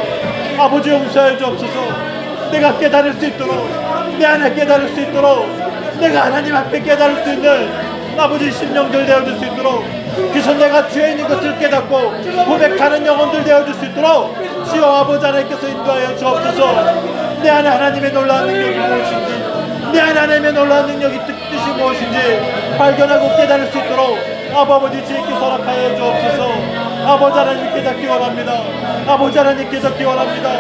아버지, 용서하여 주옵소서. 내가 깨달을 수 있도록, 내 안에 깨달을 수 있도록, 내가 하나님 앞에 깨달을 수 있는 아버지 심령들 되어줄 수 있도록, 그래서 내가 죄인인 것을 깨닫고 고백하는 영혼들 되어줄 수 있도록 주여 아버지 하나님께서 인도하여 주옵소서. 내 안에 하나님의 놀라운 능력이 무엇인지, 내 안에 하나님의 놀라운 능력이 뜻이 무엇인지 발견하고 깨달을 수 있도록 아버지 주님께 허락하여 주옵소서. 아버지 하나님 깨닫기 원합니다. 아버지 하나님 깨닫기 원합니다.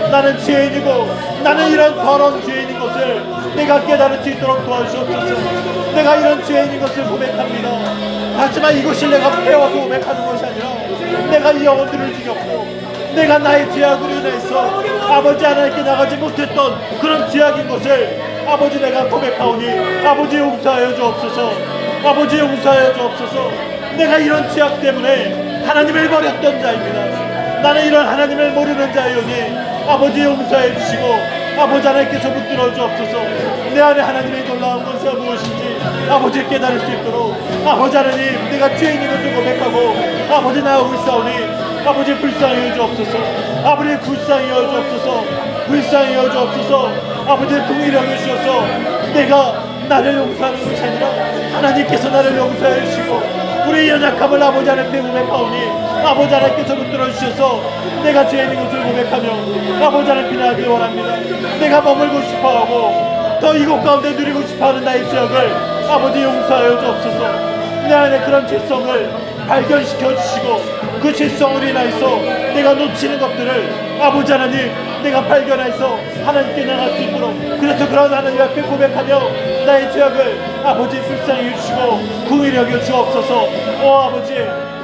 나는 죄인이고 나는 이런 더러운 죄인인 것을 내가 깨달을 수 있도록 도와주옵소서. 내가 이런 죄인인 것을 고백합니다. 하지만 이것을 내가 배워서 고백하는 것이 아니라 내가 이 영혼들을 죽였고 내가 나의 죄악으로 인해서 아버지 하나님께 나가지 못했던 그런 죄악인 것을 아버지 내가 고백하오니 아버지 용서하여 주옵소서. 아버지 용서하여 주옵소서. 내가 이런 죄악 때문에 하나님을 버렸던 자입니다. 나는 이런 하나님을 모르는 자이오니 아버지 용서해 주시고 아버지 하나님께서 붙들어 주옵소서. 내 안에 하나님의 놀라운 것이 무엇인지 아버지 깨달을 수 있도록 아버지 하나님, 내가 죄인인 것을 고백하고 아버지 나오고 있사오니 아버지 불쌍히 여겨 주옵소서. 아버지 불쌍히 여겨 주옵소서. 불쌍히 여겨 주옵소서. 아버지 긍휼히 여겨 주셔서 내가 나를 용서하는 것이 아니라 하나님께서 나를 용서해 주시고 우리의 연약함을 아버지 하나님께 고백하오니 아버지 하나님께서 붙들어 주셔서 내가 죄인인 것을 고백하며 아버지 하나님 비난하기 원합니다. 내가 머물고 싶어하고 더 이곳 가운데 누리고 싶어하는 나의 죄악을 아버지 용서하여 주옵소서. 내 안에 그런 죄성을 발견시켜 주시고 그 죄성으로 인하여서 내가 놓치는 것들을 아버지 하나님 내가 발견해서 하나님께 나갈 수 있도록, 그래서 그런 하나님 앞에 고백하며 나의 죄악을 아버지 불쌍히 해주시고 긍휼히 여겨 주옵소서.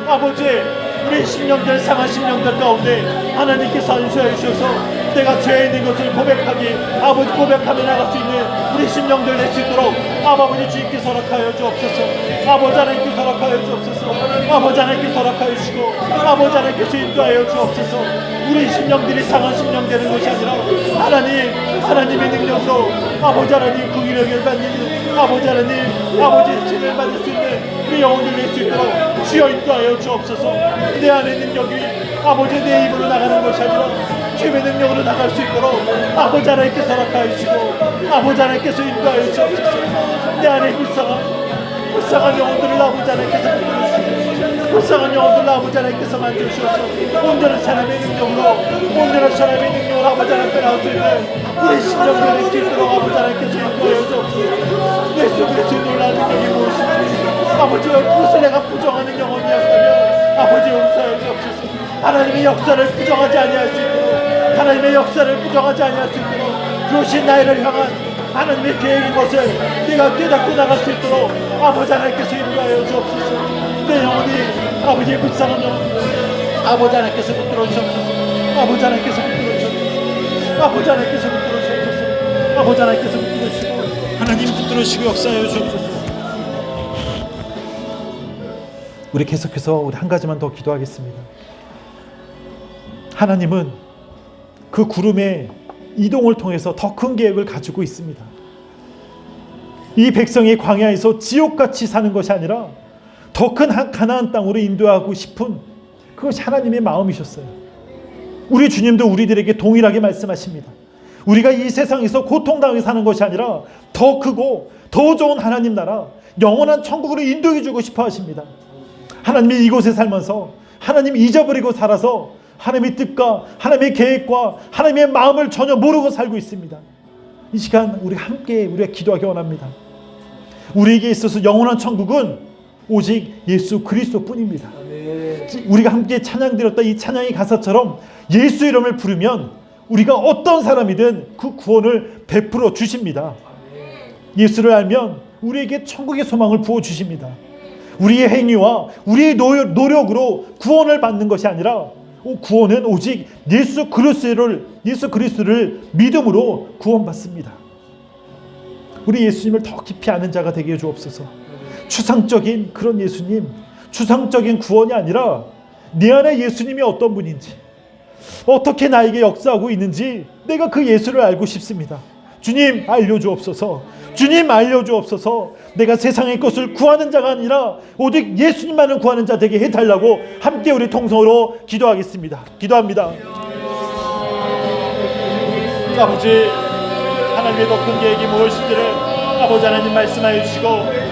아버지 우리 심령들, 상한 심령들 가운데 하나님께서 안수해 주셔서 내가 죄인인 것을 고백하기
아버지 고백하며 나갈 수 있는 우리 심령들 낼 수 있도록 아버지 주님께 허락하여 주옵소서. 아버지 하나님께 허락하여 주옵소서. 아버지 하나님께 허락하여 주시고 아버지 하나님께서 인도하여 주옵소서. 우리 심령들이 상한 심령 되는 것이 아니라 하나님의 능력으로 아버지 하나님 그 위력을 받는 아버지 하나님 아버지의 칭을 받을 수 있는 우리 영혼들 낼 수 있도록 주여 인도하여 주옵소서. 내 안에 능력이 아버지 내 입으로 나가는 것이 아니라 주님의 능력으로 나갈 수 있도록 아버지 하나님께서 허락하여 주시고 아버지 하나님께서 인도하여 주옵소서. 내 안에 불쌍한 영혼들을 아버지 하나님께서 붙들어주시고 불쌍한 영혼들을 아버지 하나님께서 만져주셔서 온전한 사람의 능력으로 온전한 사람의 능력으로 아버지 하나님께 나올 수 있는 우리 심령들을 낼수 있도록 아버지 하나님께서 인도하여 주옵소서. 예수 그리스도의 놀라운 능력이 무엇인지 아버지 그것을 내가 부정하는 영혼이었다면 아버지 용서해 주옵소서. 하나님의 역사를 부정하지 아니할 수 있도록 하나님의 역사를 부정하지 아니할 수 있도록 그것이 나를 향한 하나님의 계획인 것을 내가 깨닫고 나갈 수 있도록 아버지 하나님께서 인도하여 주옵소서. 내 영혼이 아버지의 불쌍한 영혼 아버지 하나님께서 붙들어 주옵소서. 아버지 하나님께서 붙들어 주옵소서. 아버지 하나님께서 붙들어 주옵소서. 아버지 하나님께서 붙들어 주시고 하나님 붙들어 주시고 역사하여 주옵소서. 우리 계속해서 우리 한 가지만 더 기도하겠습니다. 하나님은 그 구름의 이동을 통해서 더 큰 계획을 가지고 있습니다. 이 백성이 광야에서 지옥같이 사는 것이 아니라 더 큰 가나안 땅으로 인도하고 싶은 그것이 하나님의 마음이셨어요. 우리 주님도 우리들에게 동일하게 말씀하십니다. 우리가 이 세상에서 고통당하게 사는 것이 아니라 더 크고 더 좋은 하나님 나라 영원한 천국으로 인도해 주고 싶어 하십니다. 하나님이 이곳에 살면서 하나님 잊어버리고 살아서 하나님의 뜻과 하나님의 계획과 하나님의 마음을 전혀 모르고 살고 있습니다. 이 시간 우리 함께 우리가 기도하기 원합니다. 우리에게 있어서 영원한 천국은 오직 예수 그리스도뿐입니다. 우리가 함께 찬양드렸던 이 찬양의 가사처럼 예수 이름을 부르면 우리가 어떤 사람이든 그 구원을 베풀어 주십니다. 예수를 알면 우리에게 천국의 소망을 부어 주십니다. 우리의 행위와 우리의 노력으로 구원을 받는 것이 아니라 구원은 오직 예수 그리스도를 믿음으로 구원받습니다. 우리 예수님을 더 깊이 아는 자가 되게 해 주옵소서. 추상적인 그런 예수님, 추상적인 구원이 아니라 내 안에 예수님이 어떤 분인지, 어떻게 나에게 역사하고 있는지 내가 그 예수를 알고 싶습니다. 주님 알려주옵소서. 주님 알려주옵소서. 내가 세상의 것을 구하는 자가 아니라 오직 예수님만을 구하는 자 되게 해달라고 함께 우리 통성으로 기도하겠습니다. 기도합니다. 아버지 하나님의 더 큰 계획이 무엇인지를 아버지 하나님 말씀하여 주시고